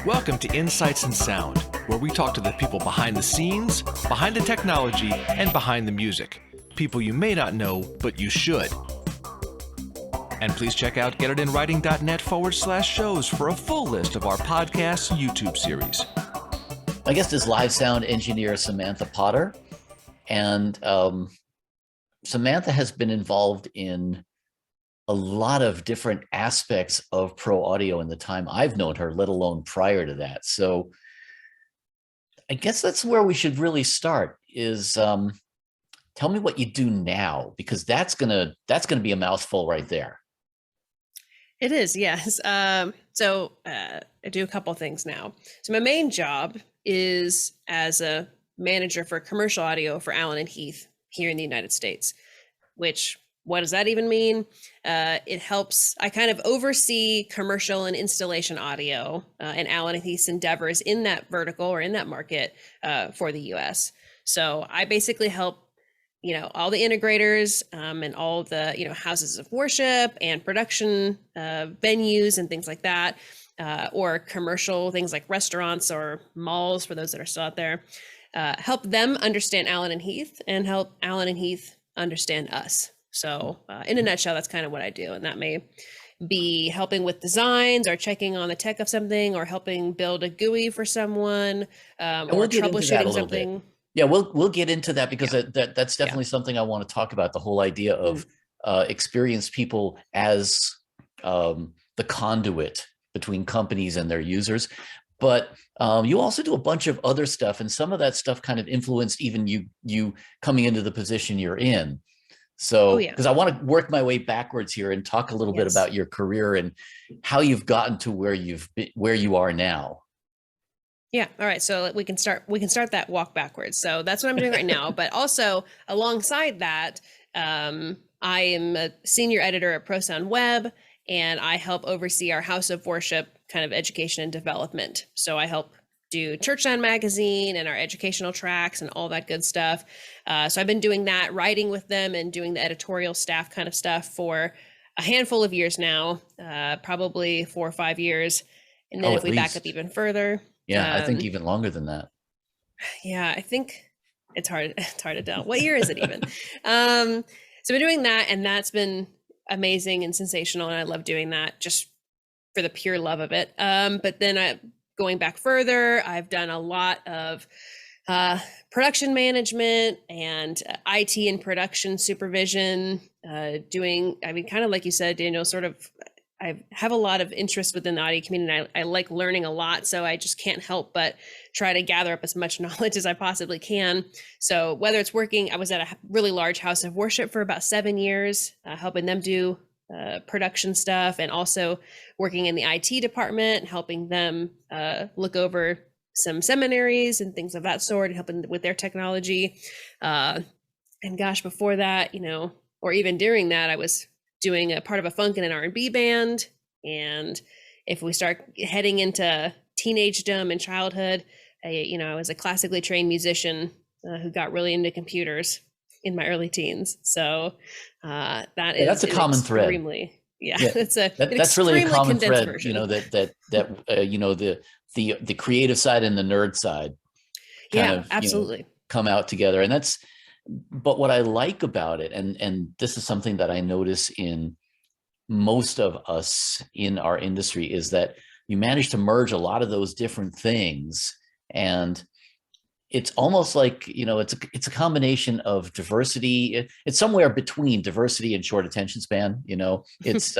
Welcome to Insights in Sound, where we talk to the people behind the scenes, behind the technology, and behind the music. People you may not know, but you should. And please check out getitInwriting.net/shows for a full list of our podcast YouTube series. My guest is live sound engineer Samantha Potter. And Samantha has been involved in a lot of different aspects of pro audio in the time I've known her, let alone prior to that. So I guess that's where we should really start is tell me what you do now, because that's gonna be a mouthful right there. It is, yes. So I do a couple things now. So my main job is as a manager for commercial audio for Allen and Heath here in the United States, which, what does that even mean? It helps, I kind of oversee commercial and installation audio and Allen and Heath's endeavors in that vertical or in that market for the US. So I basically help, all the integrators and all the, houses of worship and production venues and things like that, or commercial things like restaurants or malls for those that are still out there, help them understand Allen and Heath and help Allen and Heath understand us. So in a nutshell, that's kind of what I do. And that may be helping with designs or checking on the tech of something or helping build a GUI for someone or troubleshooting something. Yeah, we'll get into that because that's definitely something I want to talk about, the whole idea of experienced people as the conduit between companies and their users. But you also do a bunch of other stuff, and some of that stuff kind of influenced even you coming into the position you're in. So, because I want to work my way backwards here and talk a little bit about your career and how you've gotten to where you are now. Yeah. All right. So we can start that walk backwards. So that's what I'm doing right now. But also alongside that, I am a senior editor at ProSound Web, and I help oversee our house of worship kind of education and development. So I help do Church Sound magazine and our educational tracks and all that good stuff. So I've been doing that, writing with them and doing the editorial staff kind of stuff for a handful of years now, probably 4 or 5 years. And then if we back up even further. Yeah, I think even longer than that. Yeah, I think it's hard to tell. What year is it even? So I've been doing that, and that's been amazing and sensational. And I love doing that just for the pure love of it. But then going back further, I've done a lot of production management and IT and production supervision, kind of like you said, Daniel, sort of, I have a lot of interest within the audio community, and I like learning a lot. So I just can't help but try to gather up as much knowledge as I possibly can. So whether it's working, I was at a really large house of worship for about 7 years, helping them do production stuff, and also working in the IT department, helping them look over some seminaries and things of that sort, and helping with their technology. And gosh, before that, or even during that, I was doing a part of a funk and an R&B band. And if we start heading into teenagedom and childhood, I was a classically trained musician who got really into computers in my early teens. So that's a common thread. That's really a common thread. Version. The creative side and the nerd side absolutely come out together. And but what I like about it, and this is something that I notice in most of us in our industry, is that you manage to merge a lot of those different things. And it's almost like, it's a combination of diversity. It's somewhere between diversity and short attention span. It's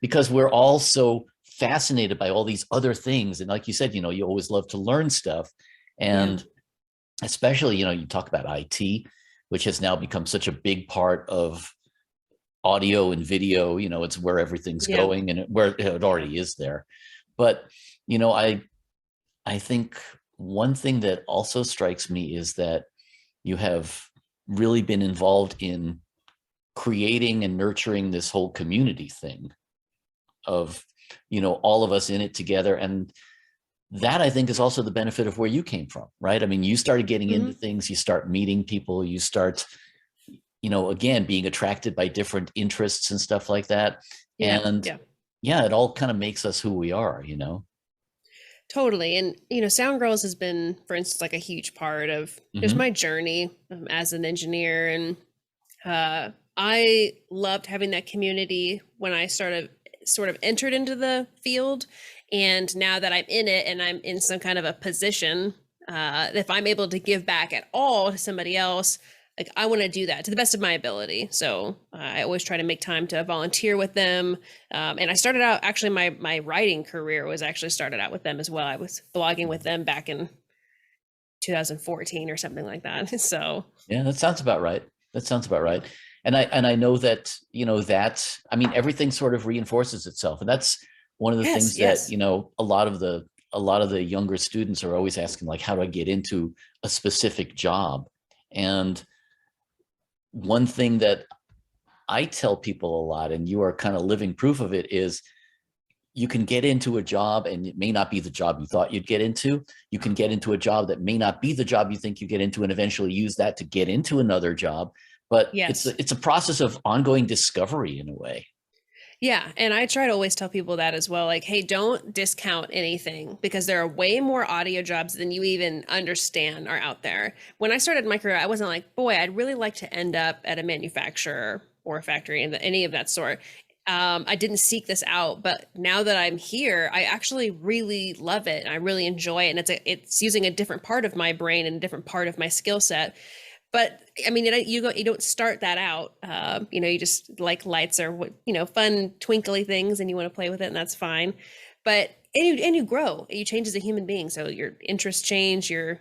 because we're all so fascinated by all these other things. And like you said, you always love to learn stuff. And especially, you talk about IT, which has now become such a big part of audio and video. It's where everything's going, and where it already is there. But, I think one thing that also strikes me is that you have really been involved in creating and nurturing this whole community thing of, all of us in it together. And that, I think, is also the benefit of where you came from, right? I mean, you started getting into things, you start meeting people, you start, again, being attracted by different interests and stuff like that. It all kind of makes us who we are, Totally. And, Sound Girls has been, for instance, like a huge part of just Hmm. my journey as an engineer. And I loved having that community when I started, sort of entered into the field. And now that I'm in it and I'm in some kind of a position, if I'm able to give back at all to somebody else, like I want to do that to the best of my ability. So I always try to make time to volunteer with them. And I started out, actually, my writing career was actually started out with them as well. I was blogging with them back in 2014 or something like that. So Yeah, that sounds about right. That sounds about right. And I know that, that, I mean, everything sort of reinforces itself. And that's one of the yes, things that, yes. a lot of the younger students are always asking, like, how do I get into a specific job? And one thing that I tell people a lot, and you are kind of living proof of it, is you can get into a job and it may not be the job you thought you'd get into. You can get into a job that may not be the job you think you get into, and eventually use that to get into another job. But it's Yes. a, it's a process of ongoing discovery in a way. Yeah, and I try to always tell people that as well. Like, hey, don't discount anything because there are way more audio jobs than you even understand are out there. When I started my career, I wasn't like, boy, I'd really like to end up at a manufacturer or a factory and any of that sort. I didn't seek this out, but now that I'm here, I actually really love it and I really enjoy it. And it's using a different part of my brain and a different part of my skill set. But I mean, you don't start that out. You just like lights or fun twinkly things, and you want to play with it, and that's fine. But and you grow, you change as a human being. So your interests change, your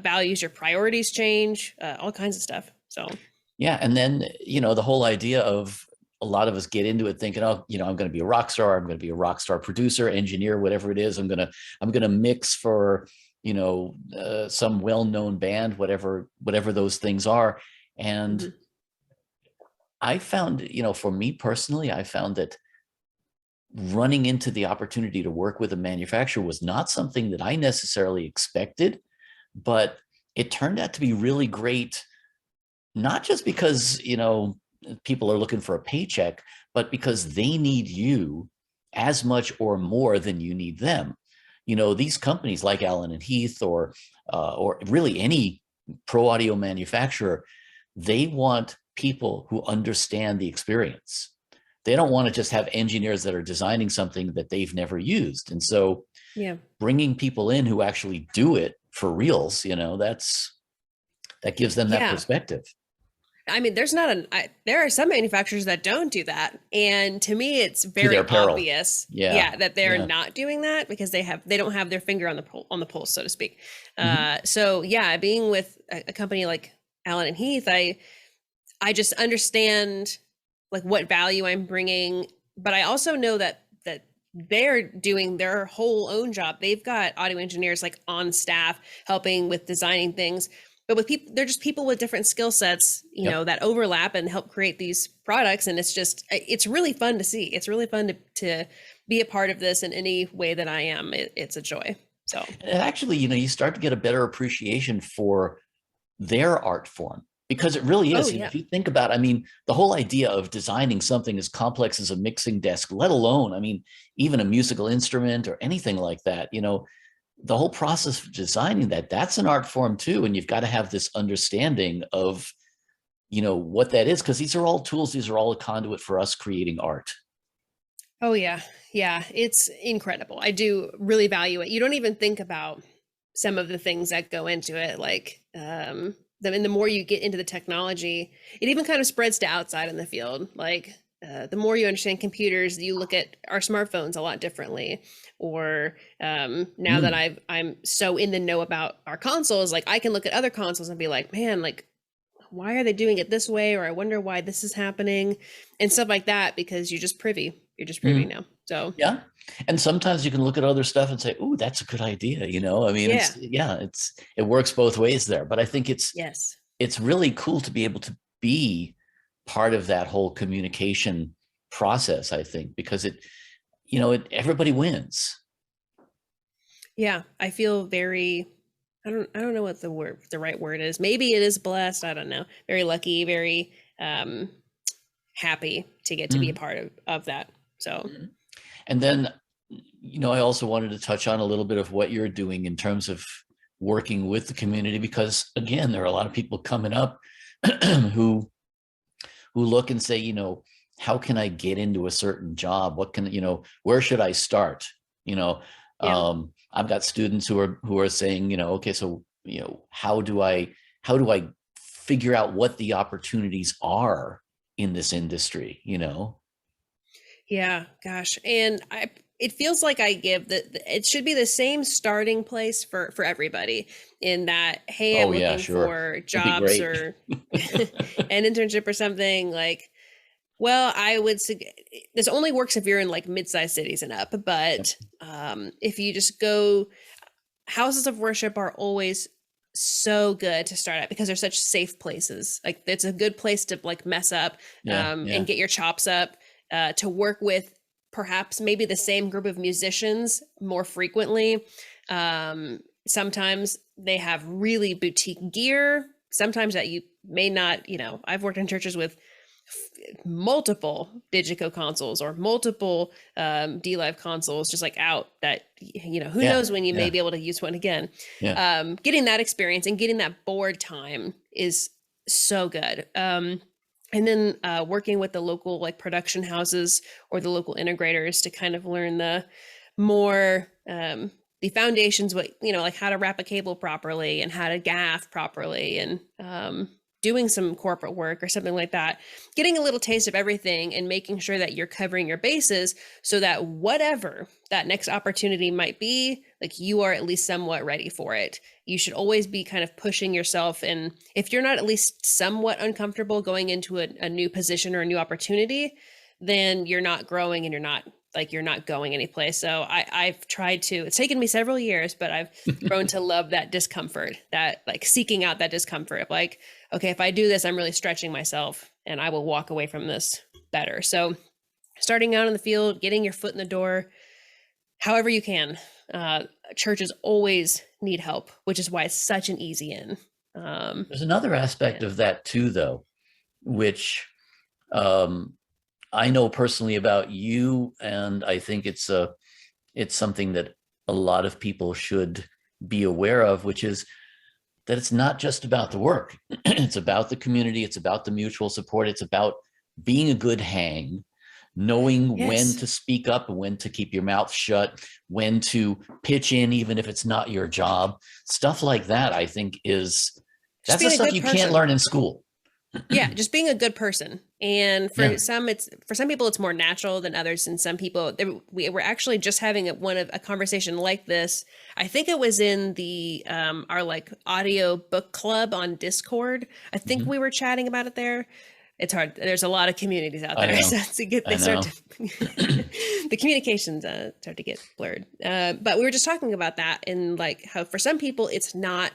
values, your priorities change, all kinds of stuff. So Yeah. And then, the whole idea of, a lot of us get into it thinking, oh, I'm going to be a rock star. I'm going to be a rock star producer, engineer, whatever it is. I'm going to mix for, some well-known band, whatever those things are. And mhm. I found, for me personally, I found that running into the opportunity to work with a manufacturer was not something that I necessarily expected, but it turned out to be really great, not just because, people are looking for a paycheck, but because they need you as much or more than you need them. These companies like Allen and Heath, or really any pro audio manufacturer, they want people who understand the experience. They don't want to just have engineers that are designing something that they've never used. And so Yeah. bringing people in who actually do it for reals, that gives them that Yeah. perspective. I mean, there are some manufacturers that don't do that. And to me, it's To their very peril. obvious, Yeah. yeah, that they're Yeah. not doing that because they don't have their finger on the pulse, so to speak. Mhm. So yeah, being with a company like Allen and Heath, I just understand like what value I'm bringing, but I also know that they're doing their whole own job. They've got audio engineers like on staff helping with designing things, but with people, they're just people with different skill sets, Yep. that overlap and help create these products. And it's really fun to see. It's really fun to be a part of this in any way that I am. It's a joy. So, And actually, you start to get a better appreciation for their art form, because it really oh is. yeah, If you think about, I mean, the whole idea of designing something as complex as a mixing desk, let alone, I mean, even a musical instrument or anything like that, the whole process of designing that's an art form too. And you've got to have this understanding of, what that is, because these are all tools. These are all a conduit for us creating art. oh yeah, yeah. It's incredible. I do really value it. You don't even think about some of the things that go into it, like and the more you get into the technology, it even kind of spreads to outside in the field. Like the more you understand computers, you look at our smartphones a lot differently. Or now that Mm. I'm so in the know about our consoles, like I can look at other consoles and be like, man, like why are they doing it this way? Or I wonder why this is happening and stuff like that, because you're just privy. You're just privy Mm. now. So Yeah. And sometimes you can look at other stuff and say, "Ooh, that's a good idea." I mean, yeah. it works both ways there. But I think Yes. it's really cool to be able to be part of that whole communication process, I think, because everybody wins. Yeah, I feel very I don't know what the right word is. Maybe it is blessed, I don't know. Very lucky, very happy to get to be a Mhm. part of that. So, Mhm. And then I also wanted to touch on a little bit of what you're doing in terms of working with the community, because again, there are a lot of people coming up who look and say, how can I get into a certain job? What can, where should I start? Yeah. I've got students who are saying, okay, so, how do I figure out what the opportunities are in this industry, Yeah, gosh. And it feels like I give it should be the same starting place for everybody, in that, hey, Oh I'm yeah, looking sure. for It'd be jobs great. or an internship or something. Like, well, this only works if you're in like mid-sized cities and up, Yep. but if you just go, houses of worship are always so good to start at, because they're such safe places. Like, it's a good place to like mess up, Yeah, yeah. and get your chops up, to work with perhaps maybe the same group of musicians more frequently. Sometimes they have really boutique gear, sometimes that you may not, I've worked in churches with multiple Digico consoles or multiple D-Live consoles just like out, that who Yeah, knows when you may yeah, be able to use one again. yeah. Getting that experience and getting that board time is so good. And then working with the local like production houses or the local integrators to kind of learn the more the foundations, what like how to wrap a cable properly and how to gaff properly, and doing some corporate work or something like that, getting a little taste of everything and making sure that you're covering your bases, so that whatever that next opportunity might be, like, you are at least somewhat ready for it. You should always be kind of pushing yourself, and if you're not at least somewhat uncomfortable going into a new position or a new opportunity, then you're not growing and you're not going anyplace. So I've tried to, it's taken me several years, but I've grown to love that discomfort, that like seeking out that discomfort of like, okay, if I do this, I'm really stretching myself and I will walk away from this better. So starting out in the field, getting your foot in the door, however you can. Churches always need help, which is why it's such an easy in. There's another aspect Yeah. of that too, though, which um, I know personally about you, and I think it's something that a lot of people should be aware of, which is that it's not just about the work. It's about the community. It's about the mutual support. It's about being a good hang, knowing when Yes. to speak up and when to keep your mouth shut, when to pitch in, even if it's not your job. Stuff like that, I think, Just that's the being a stuff good you can't person. learn in school. Yeah, just being a good person. And Yeah. for some people it's more natural than others, and some people, we were actually just having a conversation like this. I think it was in the our like audio book club on Discord. I think Mhm. we were chatting about it there. It's hard. There's a lot of communities out I there, know. so it's a good, I they start know. to the communications start to get blurred. But we were just talking about that, and like how for some people it's not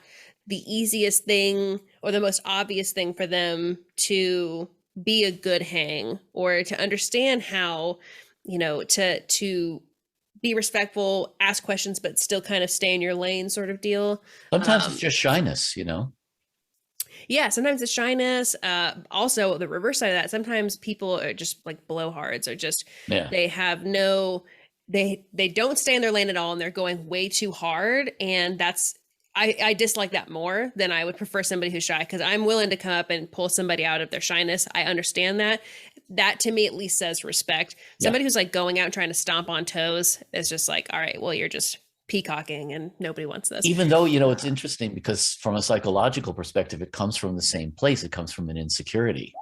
the easiest thing or the most obvious thing for them to be a good hang, or to understand how, to be respectful, ask questions, but still kind of stay in your lane, sort of deal. Sometimes it's Um, just shyness. yeah, sometimes it's shyness. Also, the reverse side of that, sometimes people are just like blowhards, or just Yeah. they have no, they don't stay in their lane at all, and they're going way too hard, and I dislike that more than I would prefer somebody who's shy, because I'm willing to come up and pull somebody out of their shyness. I understand that. That to me at least says respect. Yeah. Somebody who's like going out and trying to stomp on toes is just like, all right, well, you're just peacocking and nobody wants this. Even though, it's interesting because from a psychological perspective, it comes from the same place. It comes from an insecurity,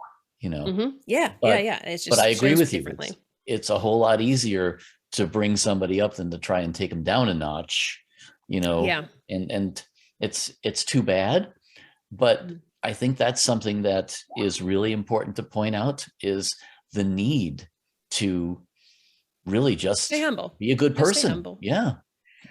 Yeah, yeah, but yeah. It but I just agree shows with you. differently. It's a whole lot easier to bring somebody up than to try and take them down a notch, Yeah. and it's too bad. But Mhm. I think that's something that is really important to point out, is the need to really Stay just humble. be a good Just stay person. humble. Yeah.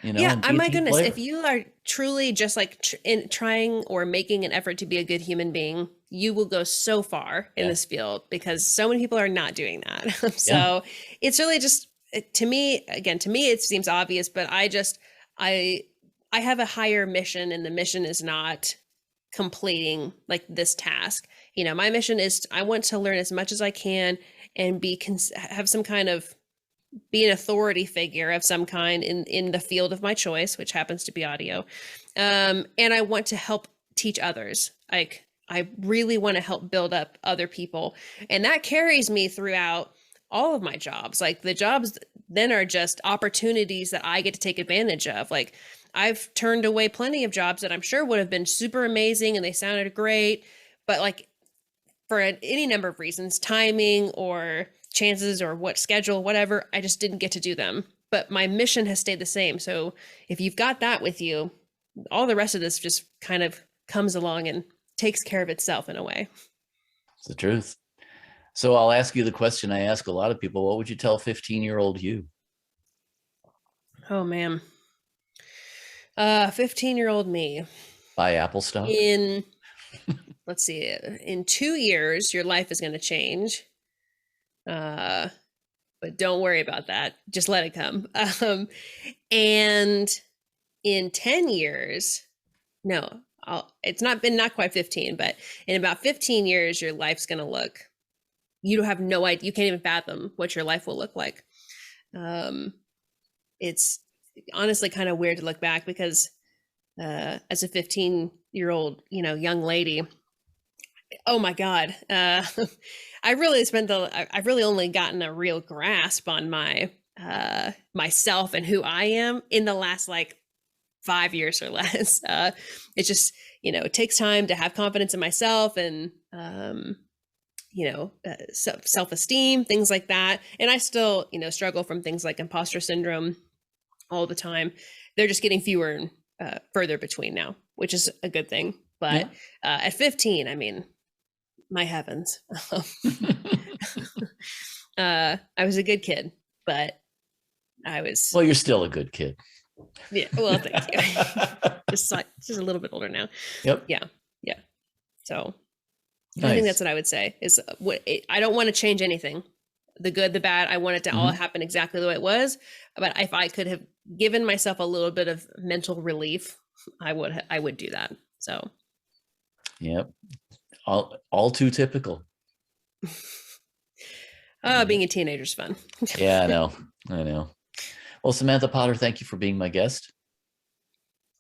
Yeah, And oh be a my team goodness. If player. you are truly just like in trying or making an effort to be a good human being, you will go so far in Yeah. this field, because so many people are not doing that. Yeah. So it's really just, to me, again, to me, it seems obvious, but I, I have a higher mission, and the mission is not completing like this task. My mission is I want to learn as much as I can and have some kind of be an authority figure of some kind in the field of my choice, which happens to be audio. And I want to help teach others. Like, I really want to help build up other people. And that carries me throughout all of my jobs. Like, the jobs then are just opportunities that I get to take advantage of. Like, I've turned away plenty of jobs that I'm sure would have been super amazing and they sounded great, but like, for any number of reasons, timing or chances or what schedule, whatever, I just didn't get to do them. But my mission has stayed the same. So if you've got that with you, all the rest of this just kind of comes along and takes care of itself in a way. It's the truth. So I'll ask you the question I ask a lot of people. What would you tell 15-year-old you? Oh, man. 15-year-old me. Buy Apple stock? Let's see, in 2 years, your life is going to change. But don't worry about that. Just let it come. And in 10 years, no, it's not quite 15, but in about 15 years, your life's going to look, you don't have no idea. You can't even fathom what your life will look like. It's honestly kind of weird to look back because as a 15-year-old, young lady, oh my God. I've really only gotten a real grasp on my myself and who I am in the last like 5 years or less. It's just, it takes time to have confidence in myself and, self-esteem, things like that. And I still, struggle from things like imposter syndrome all the time. They're just getting fewer and further between now, which is a good thing. But at 15, I mean, my heavens. I was a good kid, but I was. Well, you're still a good kid. Yeah. Well, thank you. just a little bit older now. Yep. Yeah. Yeah. So nice. I think that's what I would say is I don't want to change anything, the good, the bad. I want it to all happen exactly the way it was. But if I could have given myself a little bit of mental relief, I would do that. So. Yep. All too typical. Being a teenager is fun. Yeah, I know. Well, Samantha Potter, thank you for being my guest.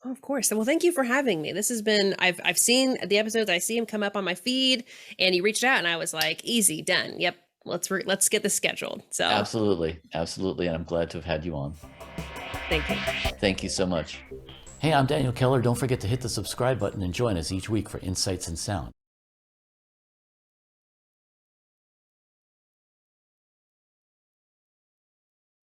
Oh, of course. Well, thank you for having me. This has been, I've seen the episodes. I see them come up on my feed, and you reached out and I was like, easy, done. Yep. Let's get this scheduled. So Absolutely. And I'm glad to have had you on. Thank you. Thank you so much. Hey, I'm Daniel Keller. Don't forget to hit the subscribe button and join us each week for Insights in Sound.